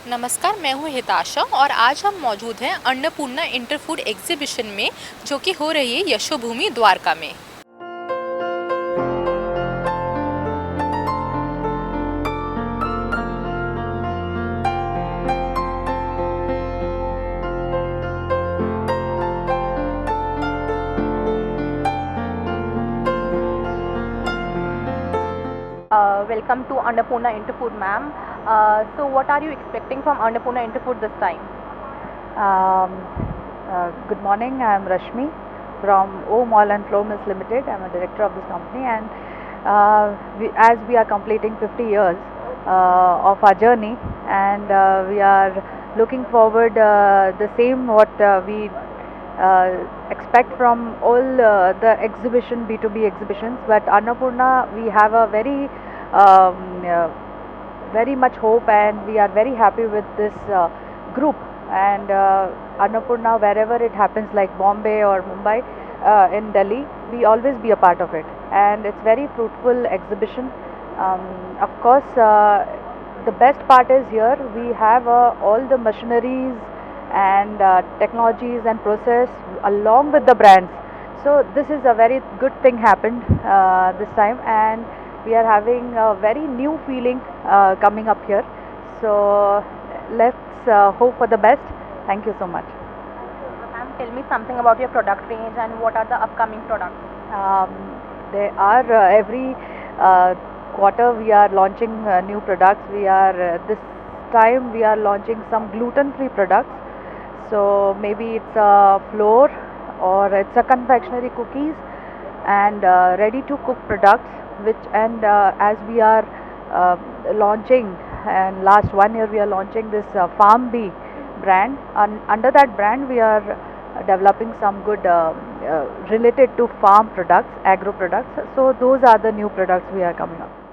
नमस्कार, मैं हूँ हिताशा और आज हम मौजूद हैं अन्नपूर्णा इंटर फूड एग्जीबिशन में, जो कि हो रही है यशोभूमि द्वारका में। Welcome to Annapoorna Interfood, ma'am. So, what are you expecting from Annapoorna Interfood this time? Um, Good morning, I am Rashmi from O Mall and Floor Mills Limited. I am a director of this company, and as we are completing 50 years of our journey, and we are looking forward the same what we expect from all the exhibition B2B exhibitions, but Annapurna we have a very much hope, and we are very happy with this group. And Annapurna, wherever it happens, like Bombay or Mumbai, in Delhi, we always be a part of it, and it's very fruitful exhibition. Of course, the best part is here we have all the machineries and technologies and process along with the brands. So this is a very good thing happened this time, and we are having a very new feeling coming up here. So let's hope for the best. Thank you so much. Ma'am, tell me something about your product range and what are the upcoming products? Um, there are every quarter we are launching new products. We are this time we are launching some gluten-free products. So maybe it's a flour or it's a confectionery cookies and ready-to-cook products. Which and as we are launching, and last 1 year we are launching this Farm Bee brand, and under that brand we are developing some good related to farm products, agro products. So those are the new products we are coming up.